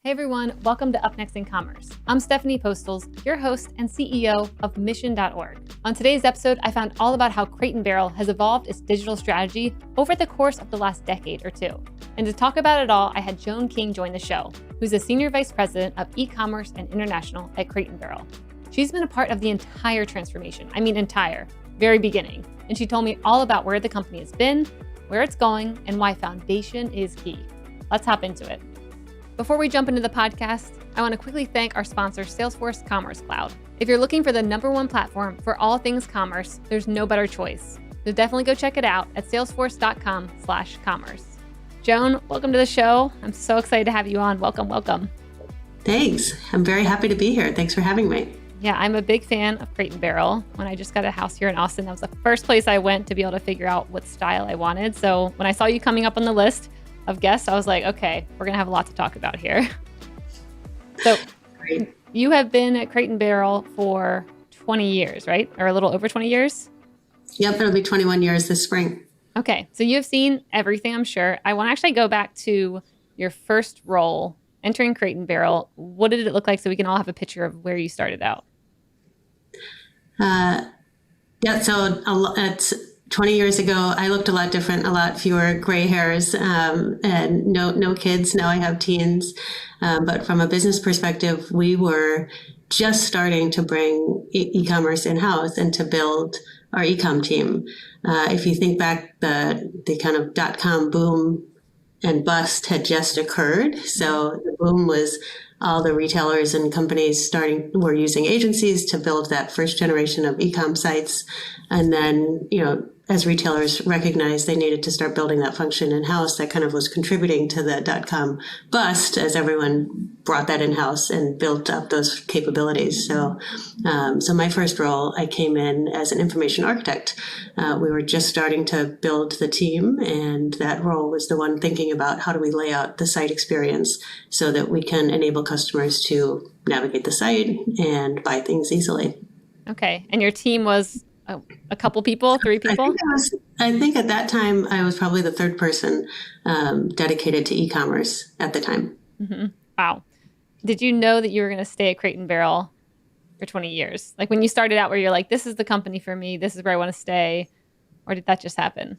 Hey everyone, welcome to Up Next in Commerce. I'm Stephanie Postles, your host and CEO of Mission.org. On today's episode, I found all about how Crate & Barrel has evolved its digital strategy over the course of the last decade or two. And to talk about it all, I had Joan King join the show, who's the Senior Vice President of e-commerce and international at Crate & Barrel. She's been a part of the entire transformation, very beginning. And she told me all about where the company has been, where it's going, and why foundation is key. Let's hop into it. Before we jump into the podcast, I want to quickly thank our sponsor, Salesforce Commerce Cloud. If you're looking for the #1 platform for all things commerce, there's no better choice. So definitely go check it out at salesforce.com/commerce. Joan, welcome to the show. I'm so excited to have you on. Welcome. Thanks. I'm very happy to be here. Thanks for having me. Yeah, I'm a big fan of Crate & Barrel. When I just got a house here in Austin, that was the first place I went to be able to figure out what style I wanted. So when I saw you coming up on the list of guests, I was like, okay, we're going to have a lot to talk about here. So Great. You have been at Crate & Barrel for 20 years, right? Or a little over 20 years? Yep, it'll be 21 years this spring. Okay, so you've seen everything, I'm sure. I want to actually go back to your first role, entering Crate & Barrel. What did it look like so we can all have a picture of where you started out? So it's 20 years ago, I looked a lot different, a lot fewer gray hairs, and no kids. Now I have teens. But from a business perspective, we were just starting to bring e-commerce in-house and to build our e-com team. If you think back, the kind of .com boom and bust had just occurred. So the boom was all the retailers and companies were using agencies to build that first generation of e-com sites. And then, as retailers recognized they needed to start building that function in-house, that kind of was contributing to the .com bust as everyone brought that in-house and built up those capabilities. So my first role, I came in as an information architect. We were just starting to build the team, and that role was the one thinking about how do we lay out the site experience so that we can enable customers to navigate the site and buy things easily. Okay. And your team was a couple people, 3 people? I think at that time, I was probably the third person dedicated to e-commerce at the time. Mm-hmm. Wow. Did you know that you were going to stay at Crate & Barrel for 20 years? Like when you started out where you're like, this is the company for me, this is where I want to stay, or did that just happen?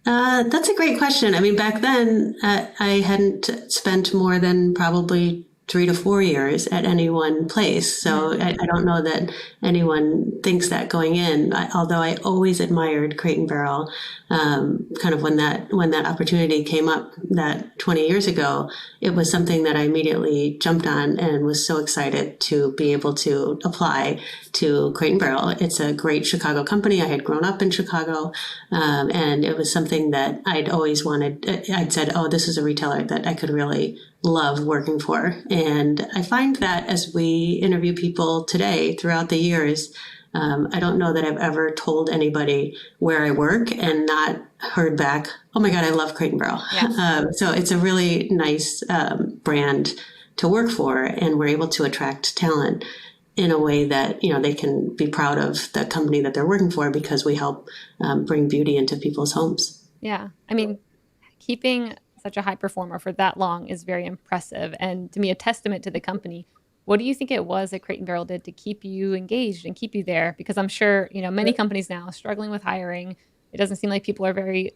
That's a great question. I mean, back then, I hadn't spent more than probably 3 to 4 years at any one place. So I don't know that anyone thinks that going in, although I always admired Crate & Barrel, kind of when that opportunity came up that 20 years ago, it was something that I immediately jumped on and was so excited to be able to apply to Crate & Barrel. It's a great Chicago company. I had grown up in Chicago, and it was something that I'd always wanted. I'd said, oh, this is a retailer that I could really love working for. And I find that as we interview people today throughout the years, I don't know that I've ever told anybody where I work and not heard back, oh my God, I love Crate & Barrel. Yes. So it's a really nice brand to work for, and we're able to attract talent in a way that, they can be proud of the company that they're working for because we help bring beauty into people's homes. Yeah. I mean, keeping such a high performer for that long is very impressive, and to me, a testament to the company. What do you think it was that Crate & Barrel did to keep you engaged and keep you there? Because I'm sure, many companies now are struggling with hiring. It doesn't seem like people are very,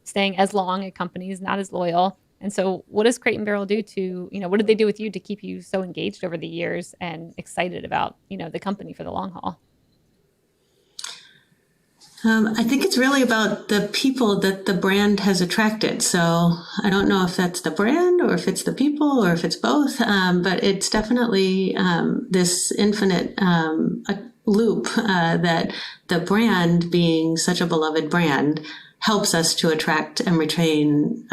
staying as long at companies, not as loyal. And so what does Crate & Barrel do to, what did they do with you to keep you so engaged over the years and excited about, the company for the long haul? I think it's really about the people that the brand has attracted. So I don't know if that's the brand or if it's the people or if it's both, but it's definitely this infinite loop that the brand, being such a beloved brand, helps us to attract and retain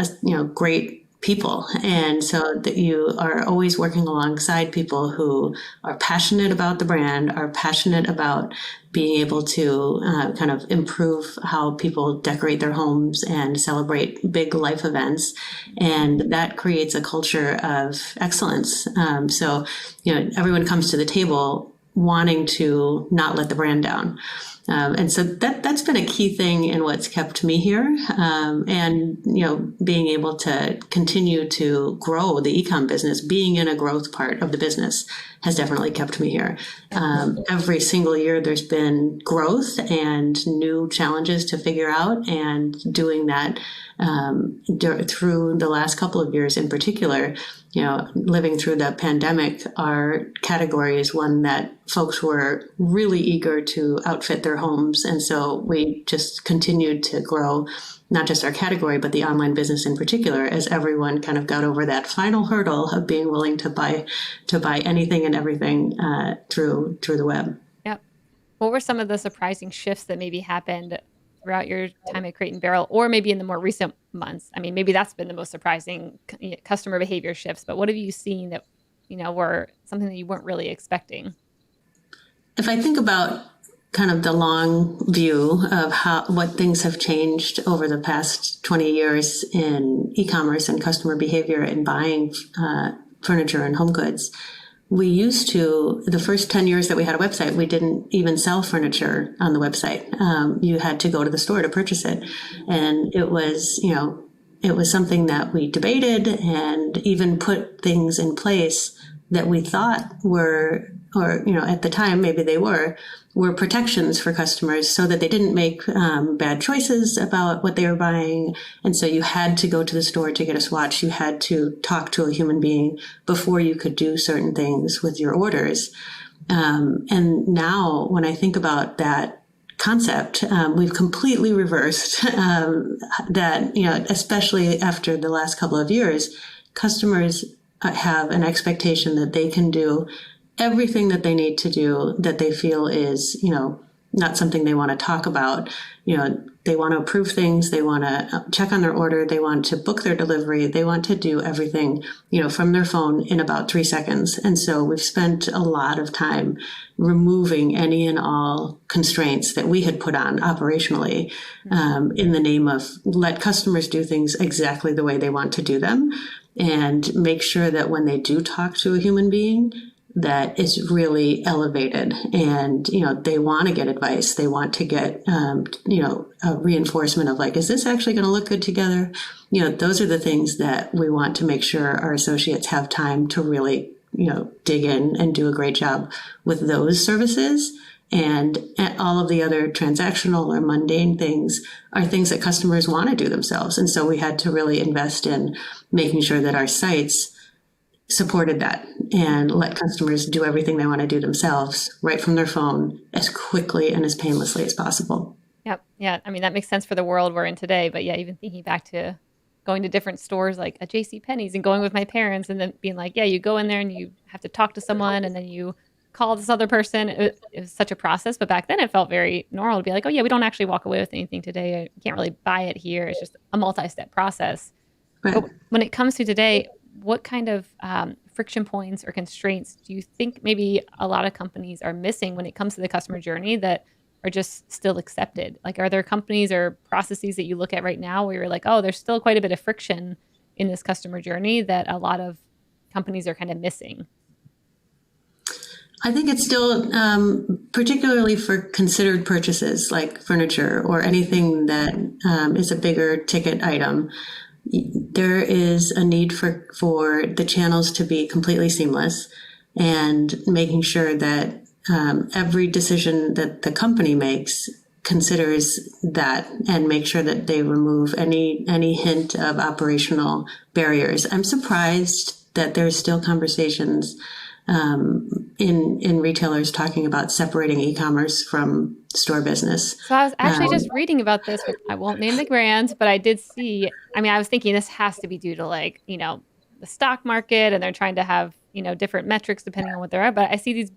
great people. And so that you are always working alongside people who are passionate about the brand, are passionate about being able to kind of improve how people decorate their homes and celebrate big life events. And that creates a culture of excellence. So everyone comes to the table wanting to not let the brand down. And so that's been a key thing in what's kept me here. And, being able to continue to grow the e-com business, being in a growth part of the business has definitely kept me here. Every single year there's been growth and new challenges to figure out, and doing that through the last couple of years in particular. Living through the pandemic, our category is one that folks were really eager to outfit their homes. And so we just continued to grow, not just our category, but the online business in particular, as everyone kind of got over that final hurdle of being willing to buy anything and everything through the web. Yep. What were some of the surprising shifts that maybe happened throughout your time at Crate and Barrel, or maybe in the more recent months? I mean, maybe that's been the most surprising customer behavior shifts, but what have you seen that, were something that you weren't really expecting? If I think about kind of the long view of what things have changed over the past 20 years in e-commerce and customer behavior in buying furniture and home goods, we used to, the first 10 years that we had a website, we didn't even sell furniture on the website. You had to go to the store to purchase it. And it was something that we debated and even put things in place that we thought were, or at the time, maybe they were protections for customers so that they didn't make bad choices about what they were buying. And so you had to go to the store to get a swatch. You had to talk to a human being before you could do certain things with your orders. And now when I think about that concept, we've completely reversed that, especially after the last couple of years, customers have an expectation that they can do everything that they need to do that they feel is, not something they want to talk about. They want to approve things. They want to check on their order. They want to book their delivery. They want to do everything, from their phone in about 3 seconds. And so we've spent a lot of time removing any and all constraints that we had put on operationally, in the name of let customers do things exactly the way they want to do them, and make sure that when they do talk to a human being, that is really elevated, and they want to get advice. They want to get a reinforcement of like, is this actually going to look good together? Those are the things that we want to make sure our associates have time to really dig in and do a great job with those services. And all of the other transactional or mundane things are things that customers want to do themselves. And so we had to really invest in making sure that our sites supported that and let customers do everything they want to do themselves right from their phone as quickly and as painlessly as possible. Yep. Yeah. I mean, that makes sense for the world we're in today. But yeah, even thinking back to going to different stores like a JCPenney's and going with my parents and then being like, yeah, you go in there and you have to talk to someone and then you call this other person. It was such a process. But back then it felt very normal to be like, oh yeah, we don't actually walk away with anything today. You can't really buy it here. It's just a multi-step process. Right. But when it comes to today, what kind of friction points or constraints do you think maybe a lot of companies are missing when it comes to the customer journey that are just still accepted? Like, are there companies or processes that you look at right now where you're like, oh, there's still quite a bit of friction in this customer journey that a lot of companies are kind of missing? I think it's still, particularly for considered purchases like furniture or anything that is a bigger ticket item, there is a need for the channels to be completely seamless, and making sure that every decision that the company makes considers that and make sure that they remove any hint of operational barriers. I'm surprised that there's still conversations in retailers talking about separating e-commerce from store business. So I was actually just reading about this. I won't name the brands, but I did see, I was thinking this has to be due to the stock market, and they're trying to have, different metrics depending on what they're at. But I see these,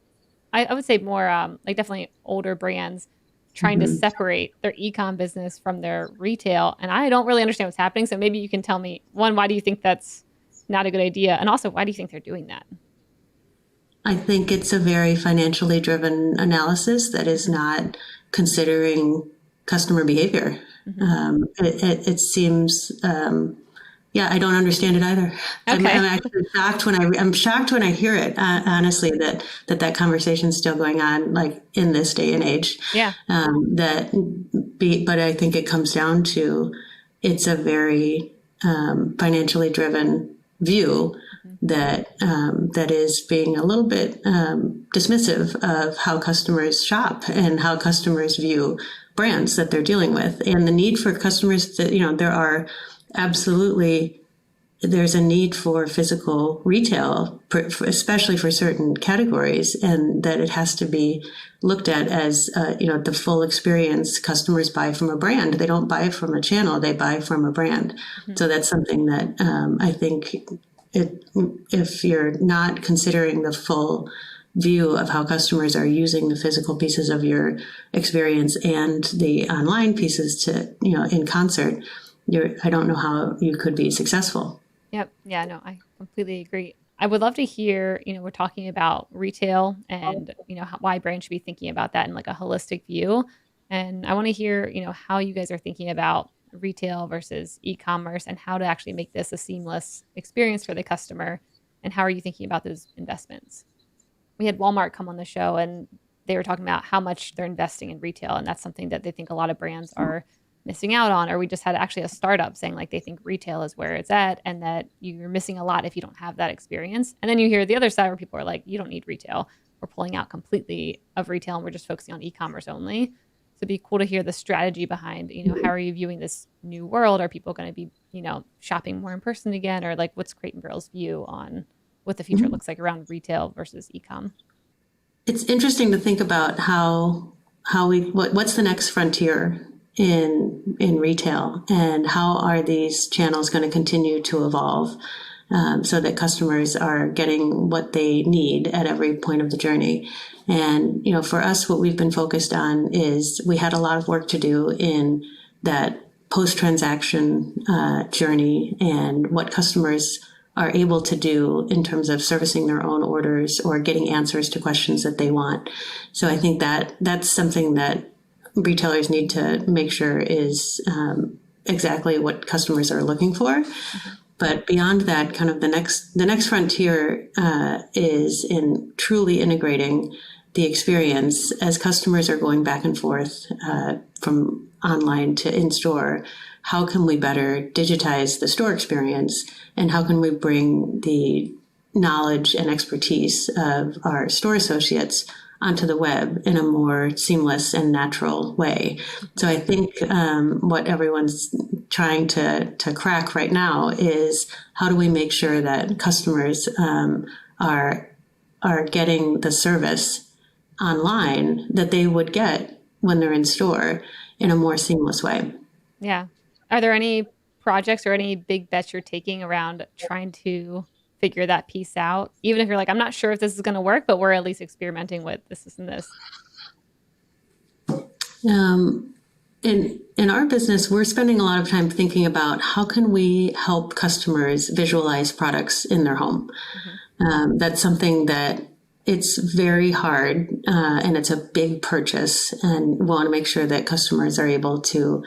I would say more definitely older brands trying to separate their e-com business from their retail. And I don't really understand what's happening. So maybe you can tell me, one, why do you think that's not a good idea? And also, why do you think they're doing that? I think it's a very financially driven analysis that is not considering customer behavior. It seems, Yeah, I don't understand it either. I'm Okay. actually shocked I'm shocked when I hear it. Honestly, that conversation's still going on, like in this day and age. Yeah. But I think it comes down to it's a very financially driven view that is being a little bit dismissive of how customers shop and how customers view brands that they're dealing with, and the need for customers that there's a need for physical retail, especially for certain categories, and that it has to be looked at as the full experience. Customers buy from a brand; they don't buy from a channel; they buy from a brand. So that's something that I think if you're not considering the full view of how customers are using the physical pieces of your experience and the online pieces in concert, I don't know how you could be successful. Yep. Yeah, no, I completely agree. I would love to hear, we're talking about retail and, why brands should be thinking about that in like a holistic view. And I want to hear, how you guys are thinking about retail versus e-commerce and how to actually make this a seamless experience for the customer. And how are you thinking about those investments? We had Walmart come on the show and they were talking about how much they're investing in retail. And that's something that they think a lot of brands are missing out on. Or we just had actually a startup saying like they think retail is where it's at and that you're missing a lot if you don't have that experience. And then you hear the other side where people are like, you don't need retail. We're pulling out completely of retail and we're just focusing on e-commerce only. So it'd be cool to hear the strategy behind, how are you viewing this new world? Are people going to be, shopping more in person again? Or like what's Crate & Barrel's view on what the future looks like around retail versus e-com? It's interesting to think about what's the next frontier in retail, and how are these channels going to continue to evolve so that customers are getting what they need at every point of the journey. And for us, what we've been focused on is we had a lot of work to do in that post-transaction journey and what customers are able to do in terms of servicing their own orders or getting answers to questions that they want. So I think that's something that retailers need to make sure is exactly what customers are looking for. But beyond that, kind of the next frontier is in truly integrating the experience as customers are going back and forth from online to in-store. How can we better digitize the store experience, and how can we bring the knowledge and expertise of our store associates onto the web in a more seamless and natural way? So I think what everyone's trying to crack right now is how do we make sure that customers are getting the service online that they would get when they're in store in a more seamless way. Yeah. Are there any projects or any big bets you're taking around trying to figure that piece out? Even if you're like, I'm not sure if this is going to work, but we're at least experimenting with this and this. In our business, we're spending a lot of time thinking about how can we help customers visualize products in their home. That's something that it's very hard and it's a big purchase, and we want to make sure that customers are able to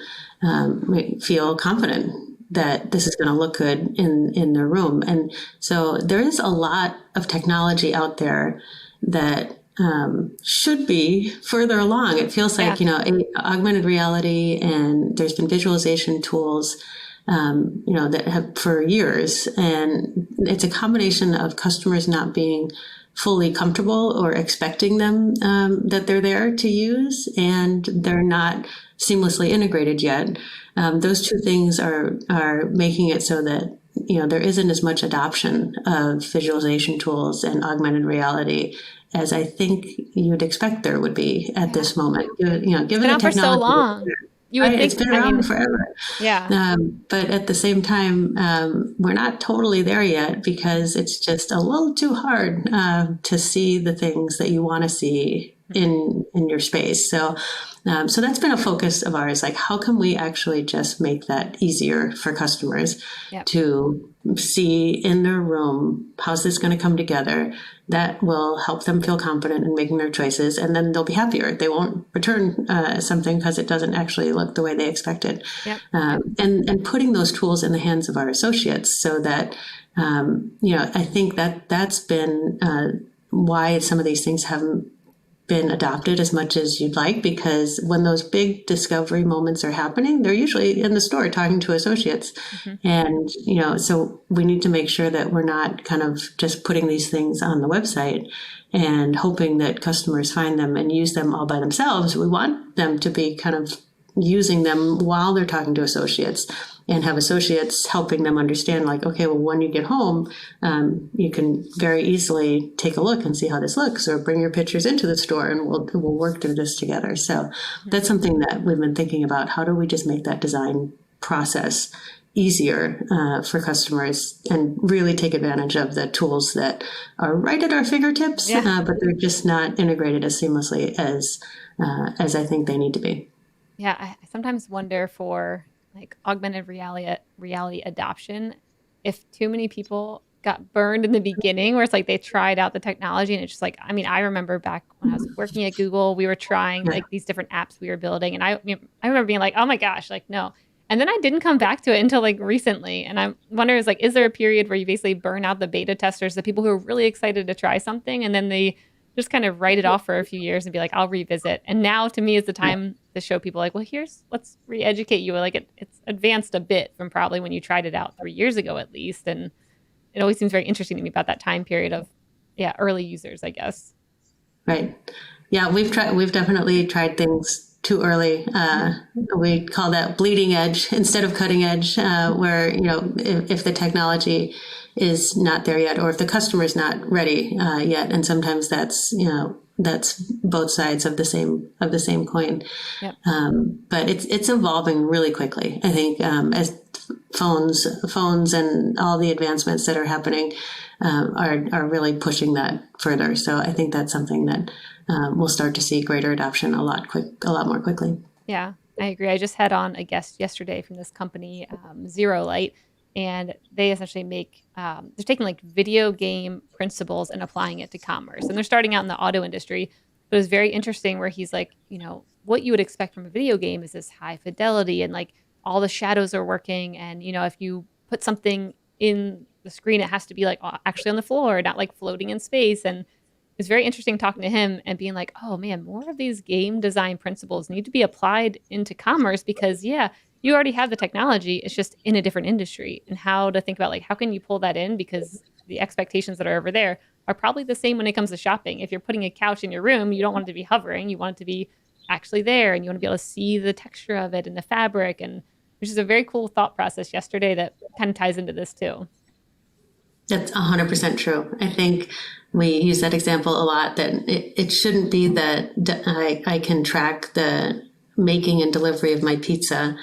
feel confident that this is going to look good in their room. And so there is a lot of technology out there that should be further along. It feels like, augmented reality, and there's been visualization tools, that have for years. And it's a combination of customers not being fully comfortable or expecting them that they're there to use, and they're not seamlessly integrated yet. Those two things are making it so that there isn't as much adoption of visualization tools and augmented reality as I think you'd expect there would be at this moment. Given the technology for so long. You would think, it's been around forever. Yeah. But at the same time, we're not totally there yet because it's just a little too hard to see the things that you want to see in your space. So that's been a focus of ours. Like, how can we actually just make that easier for customers to see in their room, how's this going to come together? That will help them feel confident in making their choices, and then they'll be happier. They won't return something because it doesn't actually look the way they expected. And putting those tools in the hands of our associates, so that I think that's been why some of these things haven't been adopted as much as you'd like, because when those big discovery moments are happening, they're usually in the store talking to associates. And, so we need to make sure that we're not kind of just putting these things on the website and hoping that customers find them and use them all by themselves. We want them to be kind of using them while they're talking to associates, and have associates helping them understand, like, okay, well, when you get home, you can very easily take a look and see how this looks, or bring your pictures into the store and we'll work through this together. So that's something that we've been thinking about. How do we just make that design process easier for customers and really take advantage of the tools that are right at our fingertips, but they're just not integrated as seamlessly as I think they need to be. Yeah, I sometimes wonder for like augmented reality adoption, if too many people got burned in the beginning, where it's like they tried out the technology and it's just like, I mean, I remember back when I was working at Google, we were trying like these different apps we were building, and I remember being like, oh my gosh, like no. And then I didn't come back to it until like recently. And I wonder, is there a period where you basically burn out the beta testers, the people who are really excited to try something, and then they just kind of write it off for a few years and be like, I'll revisit. And now to me is the time to show people like, well, let's re-educate you. Like it's advanced a bit from probably when you tried it out 3 years ago, at least. And it always seems very interesting to me about that time period of, early users, I guess. Right. Yeah. We've definitely tried things too early. We call that bleeding edge instead of cutting edge, where, if the technology is not there yet, or if the customer is not ready yet. And sometimes that's both sides of the same coin. But it's evolving really quickly. I think as phones and all the advancements that are happening are really pushing that further. So I think that's something that we'll start to see greater adoption a lot more quickly. Yeah, I agree. I just had on a guest yesterday from this company, Zero Light. And they essentially they're taking like video game principles and applying it to commerce. And they're starting out in the auto industry. But it was very interesting where he's like, what you would expect from a video game is this high fidelity and like all the shadows are working. And, if you put something in the screen, it has to be like actually on the floor, not like floating in space. And it's very interesting talking to him and being like, oh man, more of these game design principles need to be applied into commerce, because you already have the technology. It's just in a different industry, and how to think about like, how can you pull that in? Because the expectations that are over there are probably the same when it comes to shopping. If you're putting a couch in your room, you don't want it to be hovering. You want it to be actually there, and you want to be able to see the texture of it and the fabric, and which is a very cool thought process yesterday that kind of ties into this too. That's 100% true. I think we use that example a lot, that it shouldn't be that I can track the making and delivery of my pizza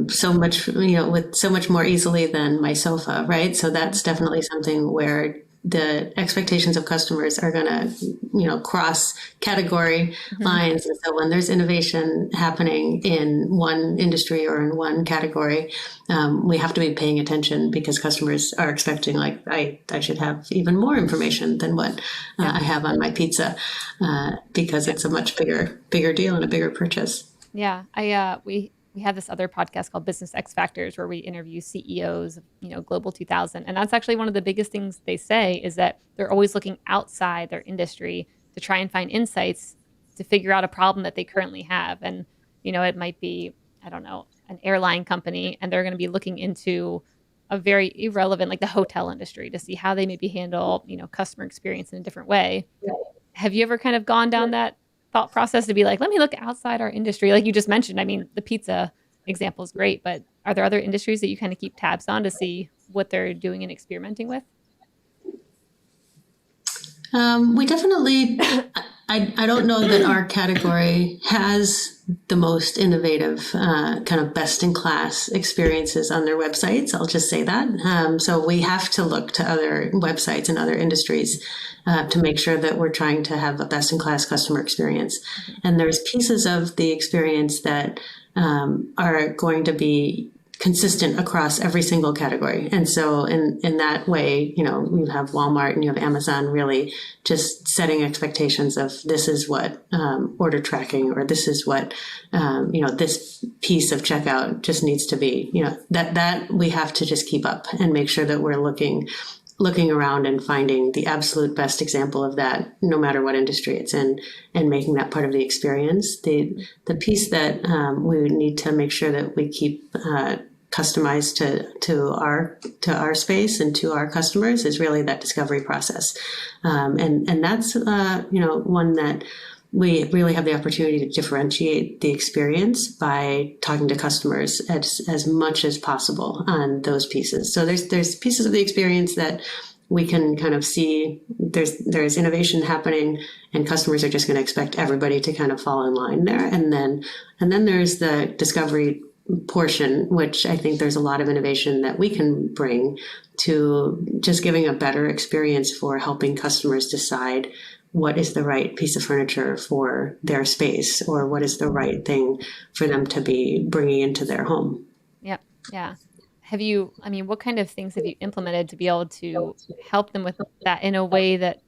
so much, with so much more easily than my sofa, right? So that's definitely something where the expectations of customers are going to, cross category lines. And so when there's innovation happening in one industry or in one category, we have to be paying attention, because customers are expecting, like, I should have even more information than what I have on my pizza, because it's a much bigger deal and a bigger purchase. Yeah. We have this other podcast called Business X Factors, where we interview CEOs of, Global 2000. And that's actually one of the biggest things they say, is that they're always looking outside their industry to try and find insights to figure out a problem that they currently have. And, it might be, I don't know, an airline company, and they're going to be looking into a very irrelevant, like the hotel industry, to see how they maybe handle, customer experience in a different way. Have you ever kind of gone down that thought process to be like, let me look outside our industry? Like you just mentioned, I mean, the pizza example is great, but are there other industries that you kind of keep tabs on to see what they're doing and experimenting with? We definitely, I don't know that our category has the most innovative, kind of best in class experiences on their websites. I'll just say that. So we have to look to other websites and other industries to make sure that we're trying to have a best in class customer experience. And there's pieces of the experience that are going to be consistent across every single category. And so in that way, you have Walmart and you have Amazon really just setting expectations of this is what order tracking, or this is what, this piece of checkout just needs to be, that we have to just keep up and make sure that we're looking around and finding the absolute best example of that, no matter what industry it's in, and making that part of the experience. The piece that we need to make sure that we keep customized to our space and to our customers is really that discovery process, and that's one that we really have the opportunity to differentiate the experience by talking to customers as much as possible on those pieces. So there's pieces of the experience that we can kind of see there's innovation happening, and customers are just going to expect everybody to kind of fall in line there. And then there's the discovery portion, which I think there's a lot of innovation that we can bring to just giving a better experience for helping customers decide what is the right piece of furniture for their space, or what is the right thing for them to be bringing into their home. Yep. Yeah. What kind of things have you implemented to be able to help them with that in a way that,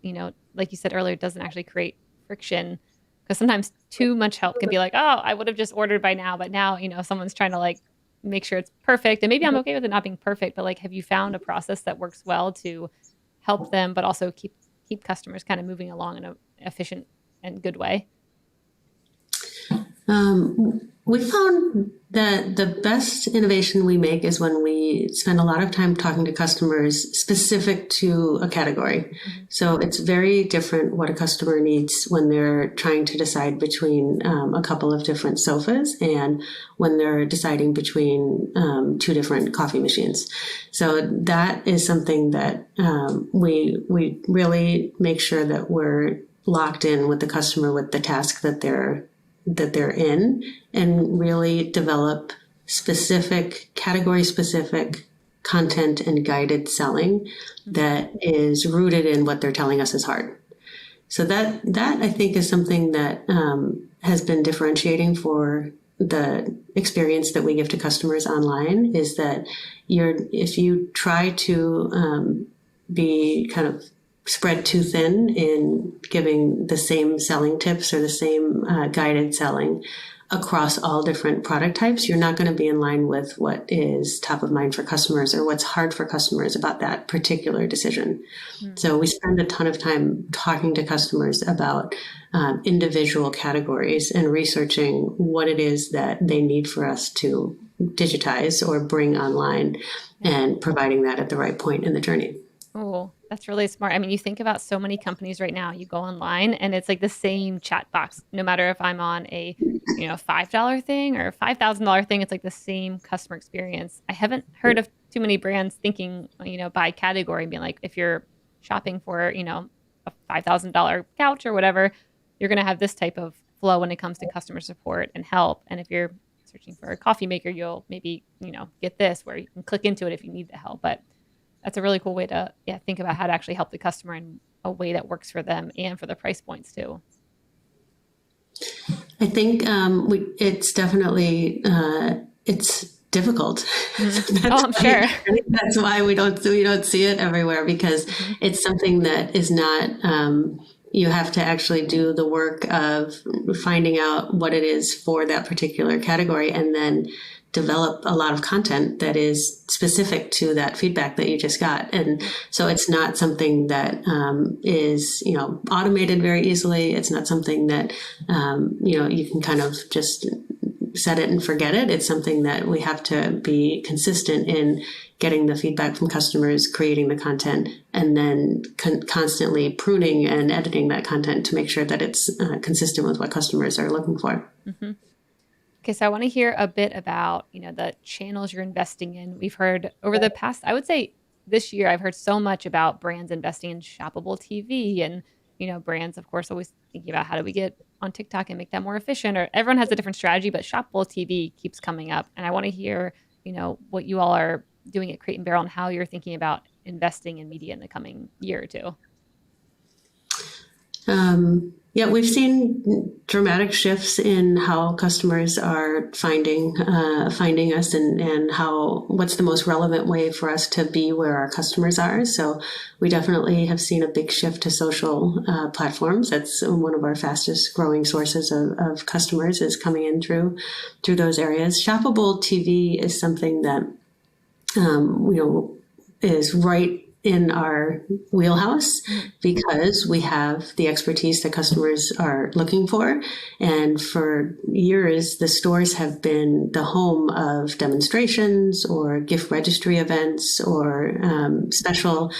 like you said earlier, doesn't actually create friction? Because sometimes too much help can be like, oh, I would have just ordered by now, but now, someone's trying to make sure it's perfect. And maybe I'm okay with it not being perfect, but have you found a process that works well to help them, but also keep customers kind of moving along in an efficient and good way? We found that the best innovation we make is when we spend a lot of time talking to customers specific to a category. Mm-hmm. So it's very different what a customer needs when they're trying to decide between a couple of different sofas and when they're deciding between two different coffee machines. So that is something that we really make sure that we're locked in with the customer with the task that they're in, and really develop specific category specific content and guided selling that is rooted in what they're telling us is hard. So that I think is something that has been differentiating for the experience that we give to customers online, is that if you try to be kind of spread too thin in giving the same selling tips or the same guided selling across all different product types, you're not going to be in line with what is top of mind for customers or what's hard for customers about that particular decision. Mm-hmm. So we spend a ton of time talking to customers about individual categories and researching what it is that they need for us to digitize or bring online, and providing that at the right point in the journey. Oh, that's really smart. You think about so many companies right now, you go online and it's like the same chat box, no matter if I'm on a, $5 thing or a $5,000 thing, it's like the same customer experience. I haven't heard of too many brands thinking, by category and being like, if you're shopping for, a $5,000 couch or whatever, you're going to have this type of flow when it comes to customer support and help. And if you're searching for a coffee maker, you'll maybe, get this where you can click into it if you need the help. But that's a really cool way to think about how to actually help the customer in a way that works for them and for the price points too. I think it's definitely it's difficult. Mm-hmm. I'm sure. I think that's why we don't see it everywhere, because mm-hmm. it's something that is not. You have to actually do the work of finding out what it is for that particular category, and then develop a lot of content that is specific to that feedback that you just got. And so it's not something that is, automated very easily. It's not something that, you can kind of just set it and forget it. It's something that we have to be consistent in getting the feedback from customers, creating the content, and then constantly pruning and editing that content to make sure that it's consistent with what customers are looking for. Mm-hmm. Okay, so I want to hear a bit about, the channels you're investing in. We've heard over the past, I would say this year, I've heard so much about brands investing in shoppable TV and brands, of course, always thinking about how do we get on TikTok and make that more efficient, or everyone has a different strategy, but shoppable TV keeps coming up. And I want to hear, what you all are doing at Crate and Barrel and how you're thinking about investing in media in the coming year or two. Yeah, we've seen dramatic shifts in how customers are finding us and what's the most relevant way for us to be where our customers are. So we definitely have seen a big shift to social platforms. That's one of our fastest growing sources of customers is coming in through those areas. Shoppable TV is something that is right in our wheelhouse because we have the expertise that customers are looking for. And for years, the stores have been the home of demonstrations or gift registry events or special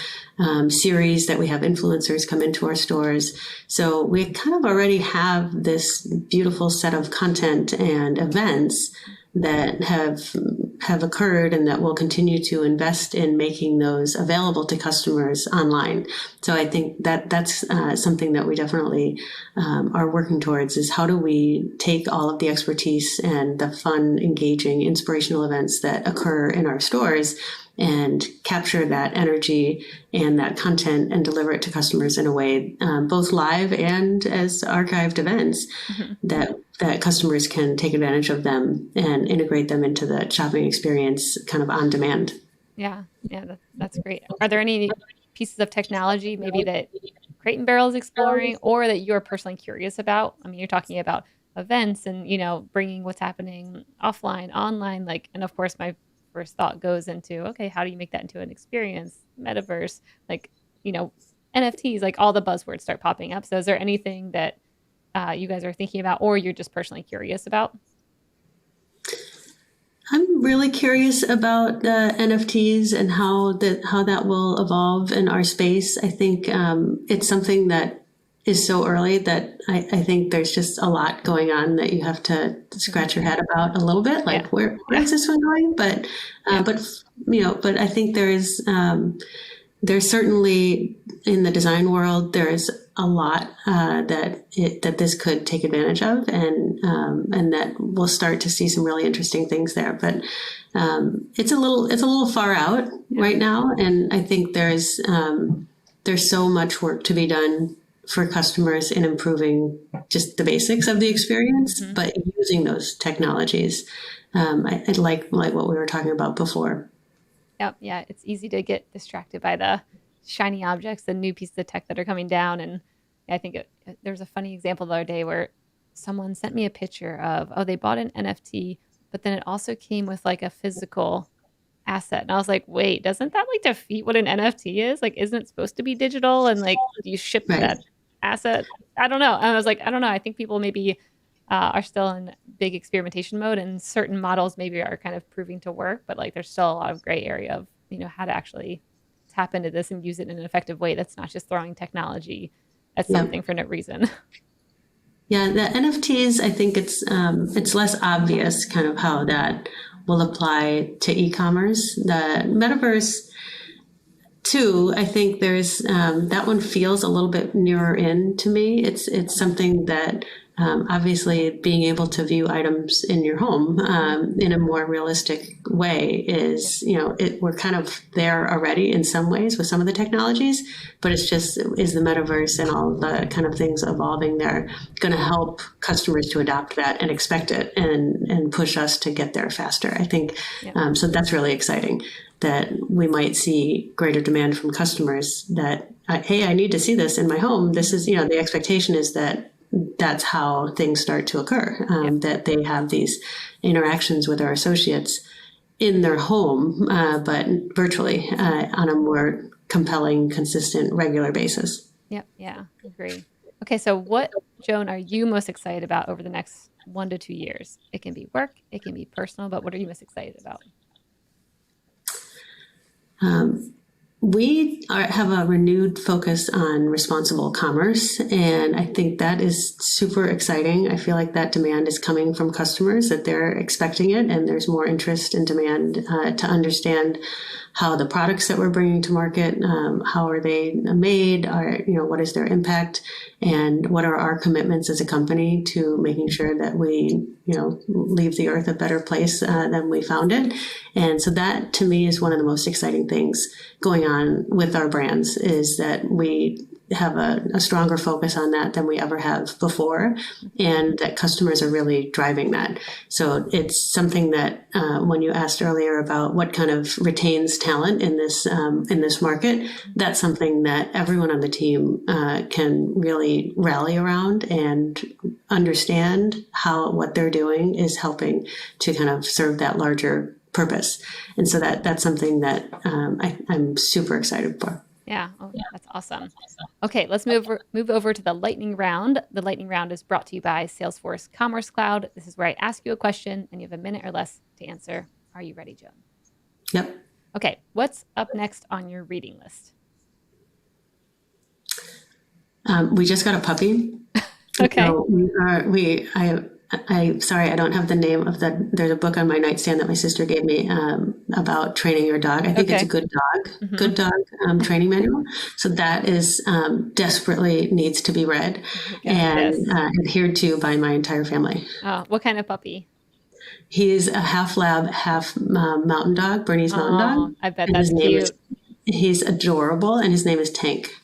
series that we have influencers come into our stores. So we kind of already have this beautiful set of content and events that have occurred and that we'll continue to invest in making those available to customers online. So I think that's something that we definitely are working towards is how do we take all of the expertise and the fun, engaging, inspirational events that occur in our stores and capture that energy and that content and deliver it to customers in a way, both live and as archived events that customers can take advantage of them and integrate them into the shopping experience kind of on demand. Yeah, that's great. Are there any pieces of technology maybe that Crate and Barrel is exploring or that you're personally curious about? I mean, you're talking about events and, bringing what's happening offline, online, and of course, my first thought goes into, okay, how do you make that into an experience, metaverse, NFTs, all the buzzwords start popping up. So is there anything that you guys are thinking about or you're just personally curious about? I'm really curious about NFTs and how that will evolve in our space. I think it's something that is so early that I think there's just a lot going on that you have to scratch your head about a little bit, where is this one going? But I think there's certainly in the design world, there's a lot that this could take advantage of, and that we'll start to see some really interesting things there. But it's a little far out right now, and I think there's so much work to be done for customers in improving just the basics of the experience, but using those technologies. I like what we were talking about before. Yep. Yeah. It's easy to get distracted by the shiny objects, the new pieces of tech that are coming down. And I think there's a funny example the other day where someone sent me a picture of, they bought an NFT, but then it also came with a physical asset. And I was like, wait, doesn't that defeat what an NFT is? Isn't it supposed to be digital? And do you ship that asset? I don't know. And I was like, I don't know. I think people maybe are still in big experimentation mode, and certain models maybe are kind of proving to work, but there's still a lot of gray area of, how to actually tap into this and use it in an effective way that's not just throwing technology at something for no reason. Yeah, the NFTs, I think it's less obvious kind of how that will apply to e-commerce. The metaverse, too, I think there's that one feels a little bit nearer in to me. It's something that obviously being able to view items in your home in a more realistic way is, we're kind of there already in some ways with some of the technologies, but it's just, is the metaverse and all the kind of things evolving there going to help customers to adopt that and expect it and push us to get there faster? I think, so that's really exciting that we might see greater demand from customers that, hey, I need to see this in my home. This is, the expectation is that that's how things start to occur, that they have these interactions with our associates in their home, but virtually on a more compelling, consistent, regular basis. Yep. Yeah. Agree. Okay. So what, Joan, are you most excited about over the next 1 to 2 years? It can be work, it can be personal, but what are you most excited about? We have a renewed focus on responsible commerce, and I think that is super exciting. I feel like that demand is coming from customers, that they're expecting it, and there's more interest and demand to understand how the products that we're bringing to market, how are they made, what is their impact, and what are our commitments as a company to making sure that we, leave the earth a better place than we found it. And so that to me is one of the most exciting things going on with our brands, is that we have a stronger focus on that than we ever have before, and that customers are really driving that. So it's something that when you asked earlier about what kind of retains talent in this market, that's something that everyone on the team can really rally around and understand how what they're doing is helping to kind of serve that larger purpose. And so that's something that I'm super excited for. Yeah. Oh, that's awesome. Okay, let's move over to the lightning round. The lightning round is brought to you by Salesforce Commerce Cloud. This is where I ask you a question and you have a minute or less to answer. Are you ready, Joan? Yep. Okay, what's up next on your reading list? We just got a puppy. Okay. So sorry, I don't have the name of there's a book on my nightstand that my sister gave me about training your dog. I think it's a good dog training manual. So that is desperately needs to be read and adhered to by my entire family. Oh, what kind of puppy? He's a half lab, half mountain dog, Bernese mountain dog. I bet that's cute. He's adorable, and his name is Tank.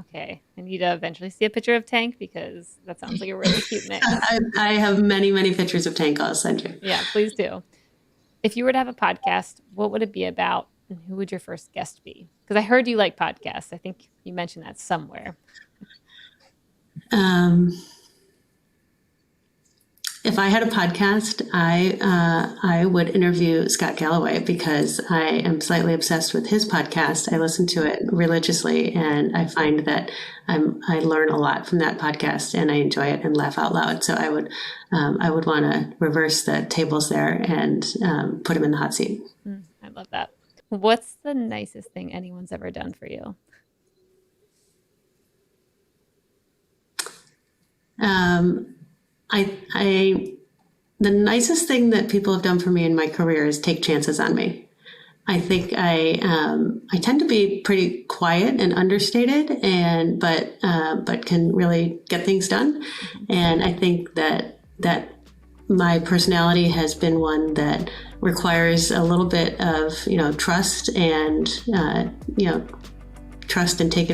Okay. I need to eventually see a picture of Tank because that sounds like a really cute mix. I have many, many pictures of Tank. I'll send you. Yeah, please do. If you were to have a podcast, what would it be about and who would your first guest be? Because I heard you like podcasts. I think you mentioned that somewhere. If I had a podcast, I would interview Scott Galloway, because I am slightly obsessed with his podcast. I listen to it religiously, and I find that I learn a lot from that podcast, and I enjoy it and laugh out loud. So I would want to reverse the tables there and put him in the hot seat. I love that. What's the nicest thing anyone's ever done for you? The nicest thing that people have done for me in my career is take chances on me. I think I tend to be pretty quiet and understated, but can really get things done. And I think that my personality has been one that requires a little bit of trust and trust and take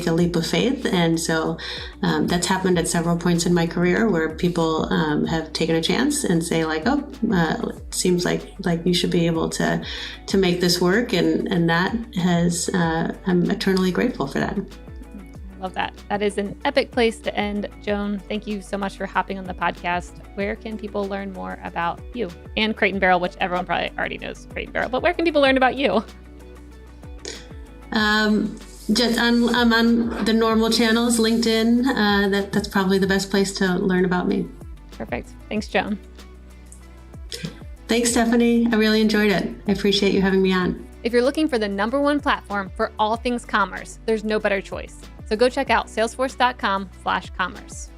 a leap of faith. And so that's happened at several points in my career where people have taken a chance and say like, it seems like you should be able to make this work. And that has, I'm eternally grateful for that. I love that. That is an epic place to end. Joan, thank you so much for hopping on the podcast. Where can people learn more about you and Crate & Barrel, which everyone probably already knows Crate & Barrel, but where can people learn about you? I'm on the normal channels, LinkedIn. That's probably the best place to learn about me. Perfect. Thanks, Joan. Thanks, Stephanie. I really enjoyed it. I appreciate you having me on. If you're looking for the #1 platform for all things commerce, there's no better choice. So go check out salesforce.com/commerce.